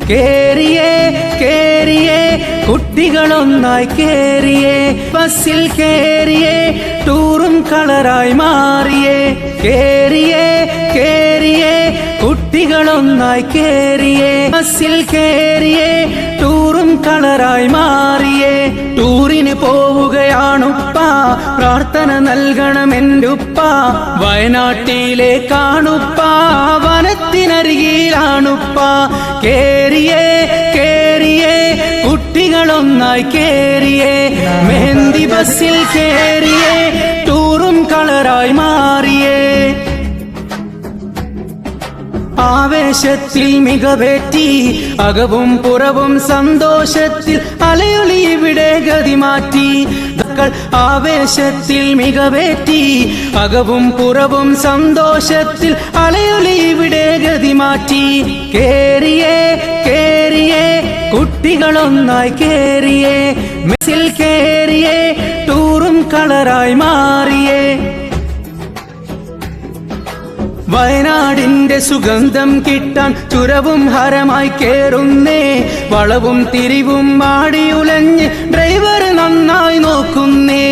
കേറിയേ കേറിയേ കുട്ടികളൊന്നായി കേറിയേ ബസ്സിൽ കേറിയേ ടൂറും കളറായി മാറിയേ കേറിയേ കേറിയേ കുട്ടികളൊന്നായി കേറിയേ ബസ്സിൽ കേറിയേ ടൂറും കളറായി മാറിയേ ടൂറിന് പോവുകയാണുപ്പ പ്രാർത്ഥന നൽകണമെന്റുപ്പ വയനാട്ടിലേക്കാണുപ്പ വനത്തിനരികിലാണുപ്പ കേറിയേ കേറിയേ കുട്ടികളൊന്നായി കേറിയേ മെഹന്തി ബസ്സിൽ കേറിയേ ടൂറും കളറായി മാറിയേ ആവേശത്തിൽ മികവേറ്റി അകവും പുറവും സന്തോഷത്തിൽ അലയൊളി ഇവിടെ ഗതി മാറ്റി ആവേശത്തിൽ മികവേറ്റി അകവും പുറവും സന്തോഷത്തിൽ അലയൊളി ഇവിടെ ഗതി മാറ്റി കേറിയേ കേറിയേ കുട്ടികളൊന്നായി കേറിയേ ബസ്സിൽ കേറിയേ ടൂറും കളറായി മാറിയേ വയനാടിന്റെ സുഗന്ധം കിട്ടാൻ ചുരവും ഹരമായി കേറുന്നേ വളവും തിരിവും മാടിയുലഞ്ഞ് ഡ്രൈവർ നന്നായി നോക്കുന്നേ